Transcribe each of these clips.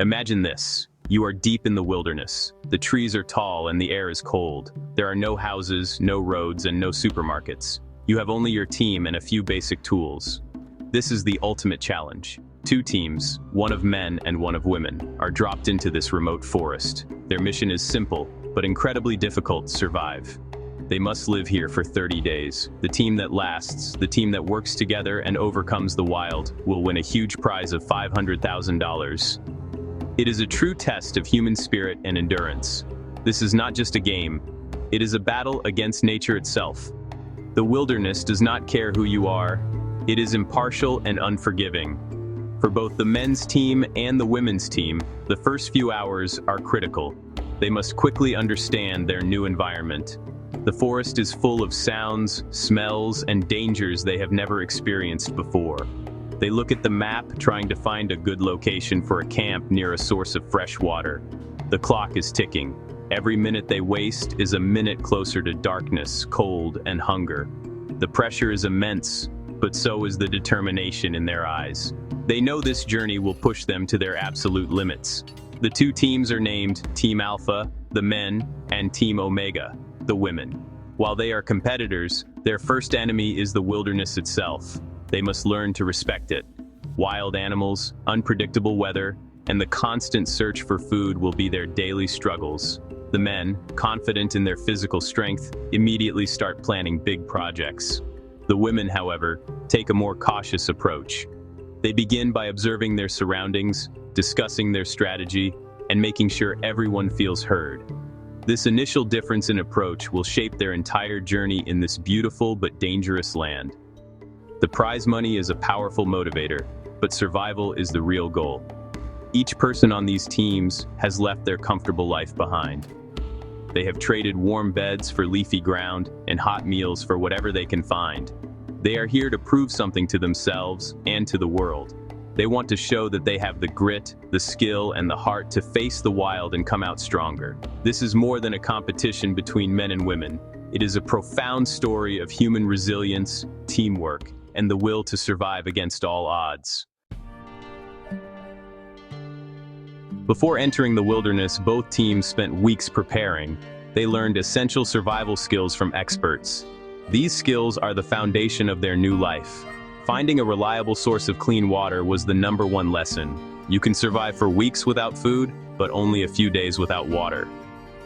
Imagine this. You are deep in the wilderness. The trees are tall and the air is cold. There are no houses, no roads, and no supermarkets. You have only your team and a few basic tools. This is the ultimate challenge. Two teams, one of men and one of women, are dropped into this remote forest. Their mission is simple, but incredibly difficult to survive. They must live here for 30 days. The team that lasts, the team that works together and overcomes the wild, will win a huge prize of $500,000. It is a true test of human spirit and endurance. This is not just a game. It is a battle against nature itself. The wilderness does not care who you are. It is impartial and unforgiving. For both the men's team and the women's team, the first few hours are critical. They must quickly understand their new environment. The forest is full of sounds, smells, and dangers they have never experienced before. They look at the map, trying to find a good location for a camp near a source of fresh water. The clock is ticking. Every minute they waste is a minute closer to darkness, cold, and hunger. The pressure is immense, but so is the determination in their eyes. They know this journey will push them to their absolute limits. The two teams are named Team Alpha, the men, and Team Omega, the women. While they are competitors, their first enemy is the wilderness itself. They must learn to respect it. Wild animals, unpredictable weather, and the constant search for food will be their daily struggles. The men, confident in their physical strength, immediately start planning big projects. The women, however, take a more cautious approach. They begin by observing their surroundings, discussing their strategy, and making sure everyone feels heard. This initial difference in approach will shape their entire journey in this beautiful but dangerous land. The prize money is a powerful motivator, but survival is the real goal. Each person on these teams has left their comfortable life behind. They have traded warm beds for leafy ground and hot meals for whatever they can find. They are here to prove something to themselves and to the world. They want to show that they have the grit, the skill, and the heart to face the wild and come out stronger. This is more than a competition between men and women. It is a profound story of human resilience, teamwork, and the will to survive against all odds. Before entering the wilderness, both teams spent weeks preparing. They learned essential survival skills from experts. These skills are the foundation of their new life. Finding a reliable source of clean water was the #1 lesson. You can survive for weeks without food, but only a few days without water.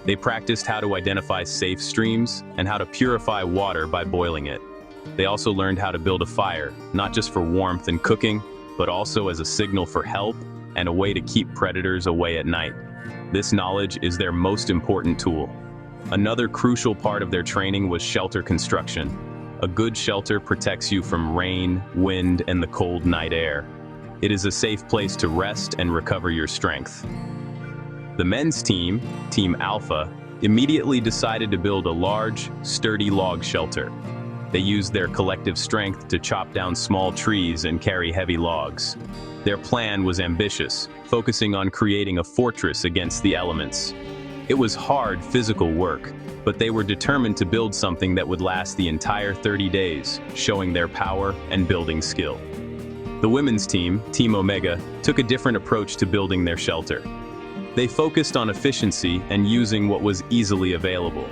They practiced how to identify safe streams and how to purify water by boiling it. They also learned how to build a fire, not just for warmth and cooking, but also as a signal for help and a way to keep predators away at night. This knowledge is their most important tool. Another crucial part of their training was shelter construction. A good shelter protects you from rain, wind, and the cold night air. It is a safe place to rest and recover your strength. The men's team, Team Alpha, immediately decided to build a large, sturdy log shelter. They used their collective strength to chop down small trees and carry heavy logs. Their plan was ambitious, focusing on creating a fortress against the elements. It was hard physical work, but they were determined to build something that would last the entire 30 days, showing their power and building skill. The women's team, Team Omega, took a different approach to building their shelter. They focused on efficiency and using what was easily available.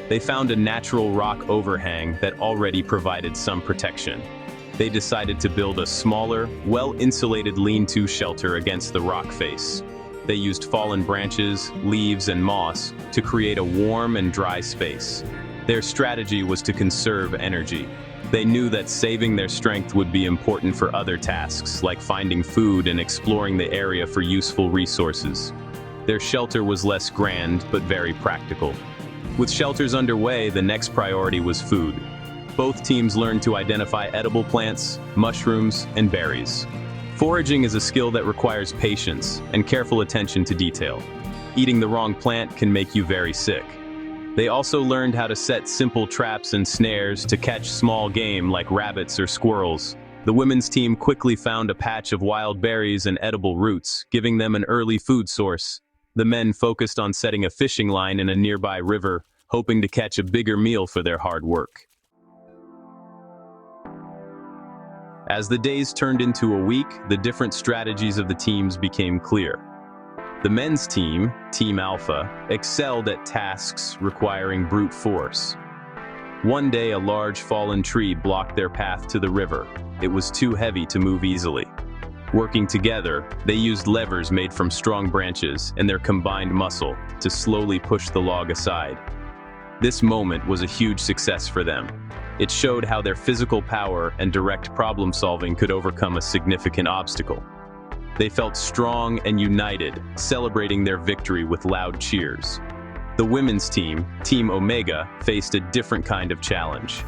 They found a natural rock overhang that already provided some protection. They decided to build a smaller, well-insulated lean-to shelter against the rock face. They used fallen branches, leaves, and moss to create a warm and dry space. Their strategy was to conserve energy. They knew that saving their strength would be important for other tasks, like finding food and exploring the area for useful resources. Their shelter was less grand, but very practical. With shelters underway, the next priority was food. Both teams learned to identify edible plants, mushrooms, and berries. Foraging is a skill that requires patience and careful attention to detail. Eating the wrong plant can make you very sick. They also learned how to set simple traps and snares to catch small game like rabbits or squirrels. The women's team quickly found a patch of wild berries and edible roots, giving them an early food source. The men focused on setting a fishing line in a nearby river, hoping to catch a bigger meal for their hard work. As the days turned into a week, the different strategies of the teams became clear. The men's team, Team Alpha, excelled at tasks requiring brute force. One day, a large fallen tree blocked their path to the river. It was too heavy to move easily. Working together, they used levers made from strong branches and their combined muscle to slowly push the log aside. This moment was a huge success for them. It showed how their physical power and direct problem-solving could overcome a significant obstacle. They felt strong and united, celebrating their victory with loud cheers. The women's team, Team Omega, faced a different kind of challenge.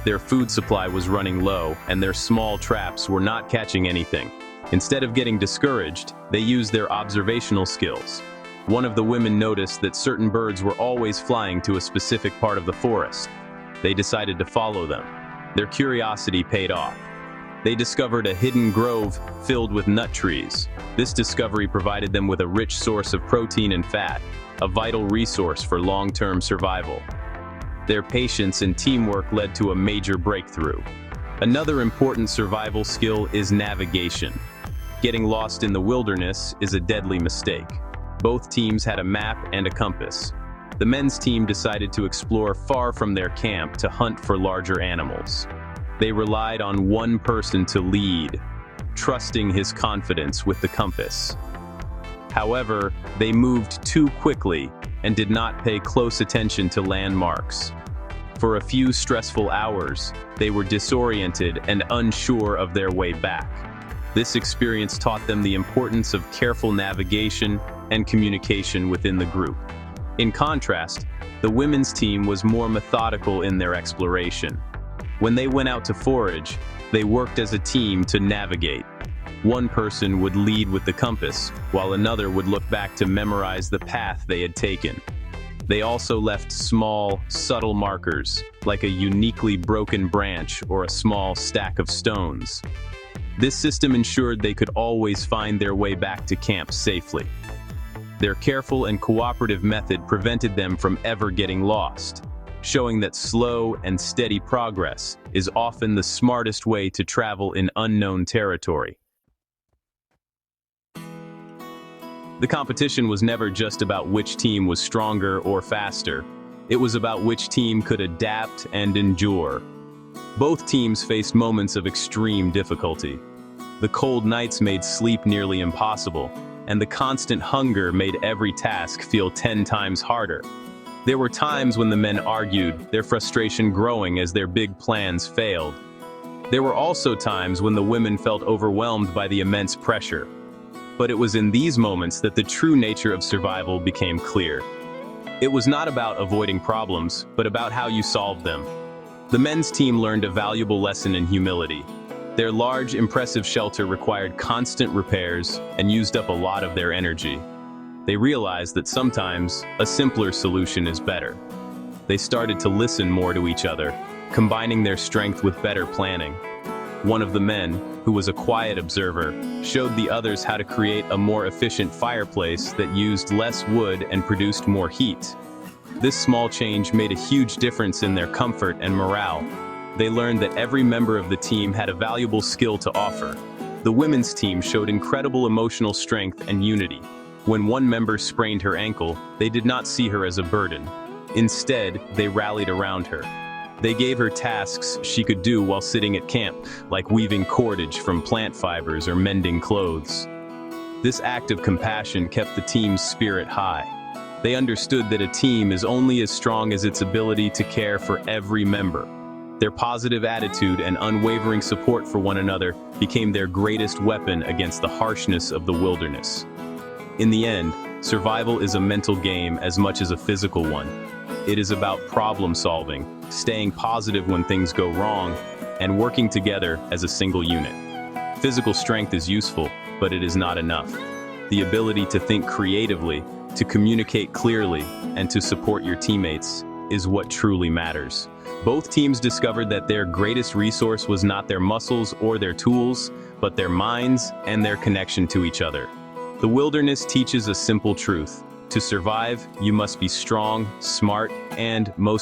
Their food supply was running low, and their small traps were not catching anything. Instead of getting discouraged, they used their observational skills. One of the women noticed that certain birds were always flying to a specific part of the forest. They decided to follow them. Their curiosity paid off. They discovered a hidden grove filled with nut trees. This discovery provided them with a rich source of protein and fat, a vital resource for long-term survival. Their patience and teamwork led to a major breakthrough. Another important survival skill is navigation. Getting lost in the wilderness is a deadly mistake. Both teams had a map and a compass. The men's team decided to explore far from their camp to hunt for larger animals. They relied on one person to lead, trusting his confidence with the compass. However, they moved too quickly and did not pay close attention to landmarks. For a few stressful hours, they were disoriented and unsure of their way back. This experience taught them the importance of careful navigation and communication within the group. In contrast, the women's team was more methodical in their exploration. When they went out to forage, they worked as a team to navigate. One person would lead with the compass, while another would look back to memorize the path they had taken. They also left small, subtle markers, like a uniquely broken branch or a small stack of stones. This system ensured they could always find their way back to camp safely. Their careful and cooperative method prevented them from ever getting lost, showing that slow and steady progress is often the smartest way to travel in unknown territory. The competition was never just about which team was stronger or faster. It was about which team could adapt and endure. Both teams faced moments of extreme difficulty. The cold nights made sleep nearly impossible, and the constant hunger made every task feel 10 times harder. There were times when the men argued, their frustration growing as their big plans failed. There were also times when the women felt overwhelmed by the immense pressure. But it was in these moments that the true nature of survival became clear. It was not about avoiding problems, but about how you solved them. The men's team learned a valuable lesson in humility. Their large, impressive shelter required constant repairs and used up a lot of their energy. They realized that sometimes a simpler solution is better. They started to listen more to each other, combining their strength with better planning. One of the men, who was a quiet observer, showed the others how to create a more efficient fireplace that used less wood and produced more heat. This small change made a huge difference in their comfort and morale. They learned that every member of the team had a valuable skill to offer. The women's team showed incredible emotional strength and unity. When one member sprained her ankle, they did not see her as a burden. Instead, they rallied around her. They gave her tasks she could do while sitting at camp, like weaving cordage from plant fibers or mending clothes. This act of compassion kept the team's spirit high. They understood that a team is only as strong as its ability to care for every member. Their positive attitude and unwavering support for one another became their greatest weapon against the harshness of the wilderness. In the end, survival is a mental game as much as a physical one. It is about problem solving, staying positive when things go wrong, and working together as a single unit. Physical strength is useful, but it is not enough. The ability to think creatively, to communicate clearly, and to support your teammates is what truly matters. Both teams discovered that their greatest resource was not their muscles or their tools, but their minds and their connection to each other. The wilderness teaches a simple truth. To survive, you must be strong, smart, and most